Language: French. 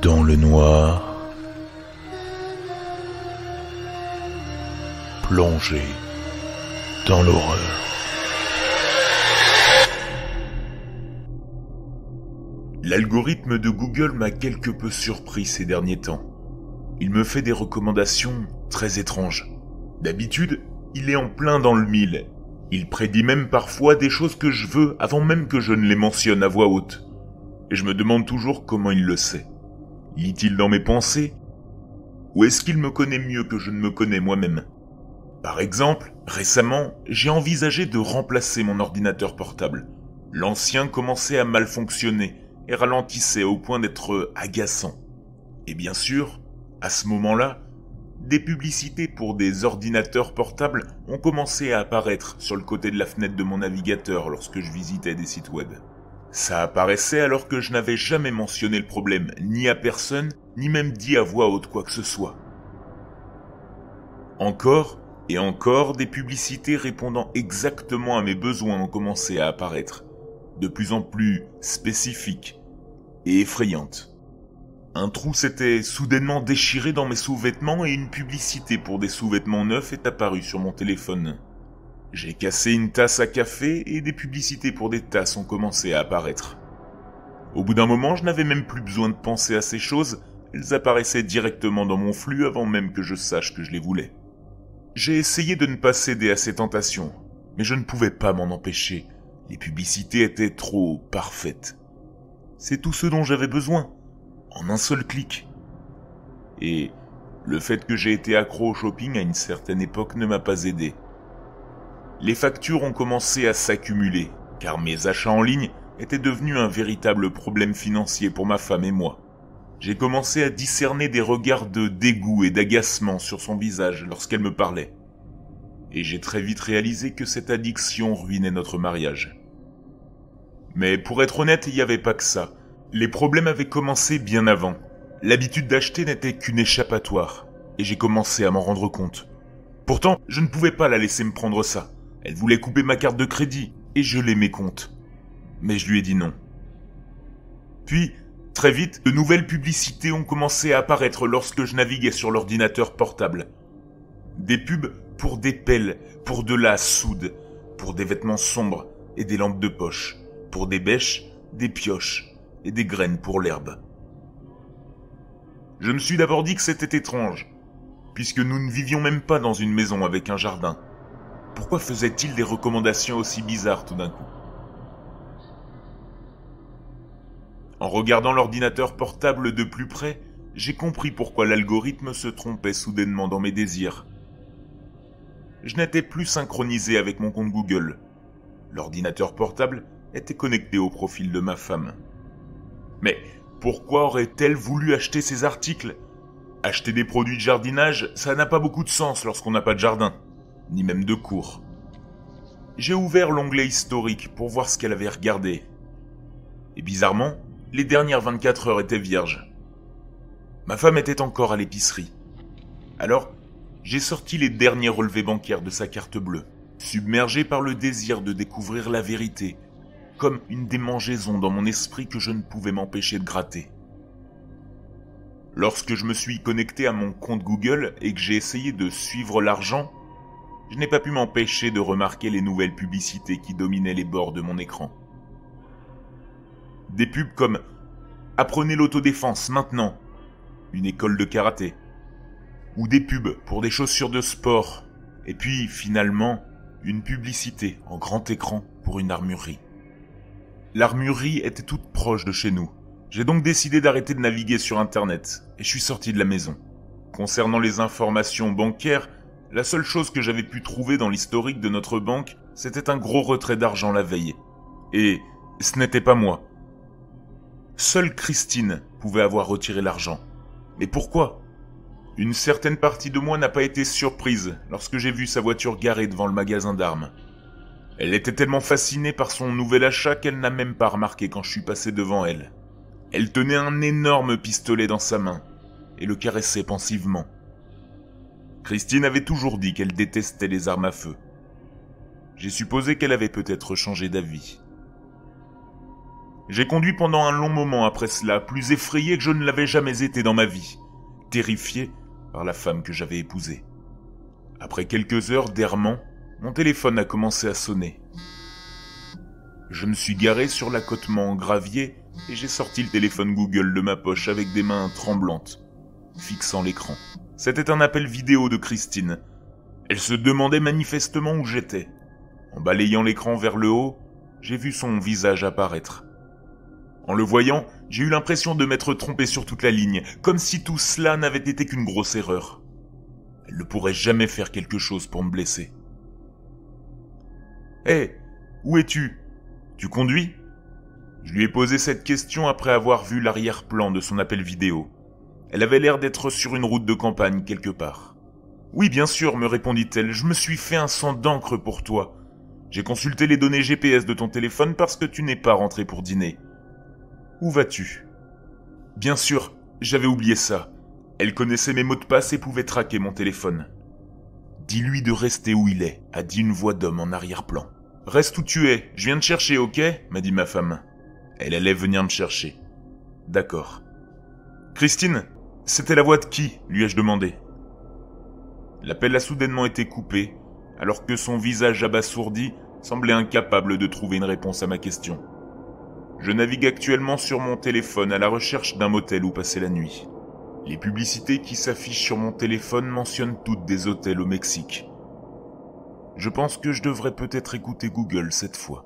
Dans le noir, plongé dans l'horreur. L'algorithme de Google m'a quelque peu surpris ces derniers temps. Il me fait des recommandations très étranges. D'habitude, il est en plein dans le mille. Il prédit même parfois des choses que je veux avant même que je ne les mentionne à voix haute. Et je me demande toujours comment il le sait. Lit-il dans mes pensées? Ou est-ce qu'il me connaît mieux que je ne me connais moi-même? Par exemple, récemment, j'ai envisagé de remplacer mon ordinateur portable. L'ancien commençait à mal fonctionner et ralentissait au point d'être agaçant. Et bien sûr, à ce moment-là, des publicités pour des ordinateurs portables ont commencé à apparaître sur le côté de la fenêtre de mon navigateur lorsque je visitais des sites web. Ça apparaissait alors que je n'avais jamais mentionné le problème, ni à personne, ni même dit à voix haute quoi que ce soit. Encore et encore, des publicités répondant exactement à mes besoins ont commencé à apparaître, de plus en plus spécifiques et effrayantes. Un trou s'était soudainement déchiré dans mes sous-vêtements et une publicité pour des sous-vêtements neufs est apparue sur mon téléphone. J'ai cassé une tasse à café et des publicités pour des tasses ont commencé à apparaître. Au bout d'un moment, je n'avais même plus besoin de penser à ces choses, elles apparaissaient directement dans mon flux avant même que je sache que je les voulais. J'ai essayé de ne pas céder à ces tentations, mais je ne pouvais pas m'en empêcher. Les publicités étaient trop parfaites. C'est tout ce dont j'avais besoin, en un seul clic. Et le fait que j'ai été accro au shopping à une certaine époque ne m'a pas aidé. Les factures ont commencé à s'accumuler, car mes achats en ligne étaient devenus un véritable problème financier pour ma femme et moi. J'ai commencé à discerner des regards de dégoût et d'agacement sur son visage lorsqu'elle me parlait. Et j'ai très vite réalisé que cette addiction ruinait notre mariage. Mais pour être honnête, il n'y avait pas que ça. Les problèmes avaient commencé bien avant. L'habitude d'acheter n'était qu'une échappatoire, et j'ai commencé à m'en rendre compte. Pourtant, je ne pouvais pas la laisser me prendre ça. Elle voulait couper ma carte de crédit, et je l'aimais compte. Mais je lui ai dit non. Puis, très vite, de nouvelles publicités ont commencé à apparaître lorsque je naviguais sur l'ordinateur portable. Des pubs pour des pelles, pour de la soude, pour des vêtements sombres et des lampes de poche, pour des bêches, des pioches et des graines pour l'herbe. Je me suis d'abord dit que c'était étrange, puisque nous ne vivions même pas dans une maison avec un jardin. Pourquoi faisait-il des recommandations aussi bizarres tout d'un coup? En regardant l'ordinateur portable de plus près, j'ai compris pourquoi l'algorithme se trompait soudainement dans mes désirs. Je n'étais plus synchronisé avec mon compte Google. L'ordinateur portable était connecté au profil de ma femme. Mais pourquoi aurait-elle voulu acheter ces articles? Acheter des produits de jardinage, ça n'a pas beaucoup de sens lorsqu'on n'a pas de jardin, ni même de cours. J'ai ouvert l'onglet historique pour voir ce qu'elle avait regardé. Et bizarrement, les dernières 24 heures étaient vierges. Ma femme était encore à l'épicerie. Alors, j'ai sorti les derniers relevés bancaires de sa carte bleue, submergé par le désir de découvrir la vérité, comme une démangeaison dans mon esprit que je ne pouvais m'empêcher de gratter. Lorsque je me suis connecté à mon compte Google et que j'ai essayé de suivre l'argent, je n'ai pas pu m'empêcher de remarquer les nouvelles publicités qui dominaient les bords de mon écran. Des pubs comme « Apprenez l'autodéfense maintenant », une école de karaté, ou des pubs pour des chaussures de sport, et puis finalement, une publicité en grand écran pour une armurerie. L'armurerie était toute proche de chez nous. J'ai donc décidé d'arrêter de naviguer sur Internet, et je suis sorti de la maison. Concernant les informations bancaires, la seule chose que j'avais pu trouver dans l'historique de notre banque, c'était un gros retrait d'argent la veille. Et ce n'était pas moi. Seule Christine pouvait avoir retiré l'argent. Mais pourquoi? Une certaine partie de moi n'a pas été surprise lorsque j'ai vu sa voiture garée devant le magasin d'armes. Elle était tellement fascinée par son nouvel achat qu'elle n'a même pas remarqué quand je suis passé devant elle. Elle tenait un énorme pistolet dans sa main et le caressait pensivement. Christine avait toujours dit qu'elle détestait les armes à feu. J'ai supposé qu'elle avait peut-être changé d'avis. J'ai conduit pendant un long moment après cela, plus effrayé que je ne l'avais jamais été dans ma vie, terrifié par la femme que j'avais épousée. Après quelques heures d'errement, mon téléphone a commencé à sonner. Je me suis garé sur l'accotement en gravier et j'ai sorti le téléphone Google de ma poche avec des mains tremblantes, fixant l'écran. C'était un appel vidéo de Christine. Elle se demandait manifestement où j'étais. En balayant l'écran vers le haut, j'ai vu son visage apparaître. En le voyant, j'ai eu l'impression de m'être trompé sur toute la ligne, comme si tout cela n'avait été qu'une grosse erreur. Elle ne pourrait jamais faire quelque chose pour me blesser. « Hé, où es-tu ? Tu conduis ?» Je lui ai posé cette question après avoir vu l'arrière-plan de son appel vidéo. Elle avait l'air d'être sur une route de campagne quelque part. « Oui, bien sûr, me répondit-elle, je me suis fait un sang d'encre pour toi. J'ai consulté les données GPS de ton téléphone parce que tu n'es pas rentré pour dîner. Où vas-tu ? » Bien sûr, j'avais oublié ça. Elle connaissait mes mots de passe et pouvait traquer mon téléphone. « Dis-lui de rester où il est », a dit une voix d'homme en arrière-plan. « Reste où tu es, je viens te chercher, ok ?» m'a dit ma femme. Elle allait venir me chercher. D'accord. « Christine, c'était la voix de qui ?» lui ai-je demandé. L'appel a soudainement été coupé, alors que son visage abasourdi semblait incapable de trouver une réponse à ma question. Je navigue actuellement sur mon téléphone à la recherche d'un motel où passer la nuit. Les publicités qui s'affichent sur mon téléphone mentionnent toutes des hôtels au Mexique. Je pense que je devrais peut-être écouter Google cette fois.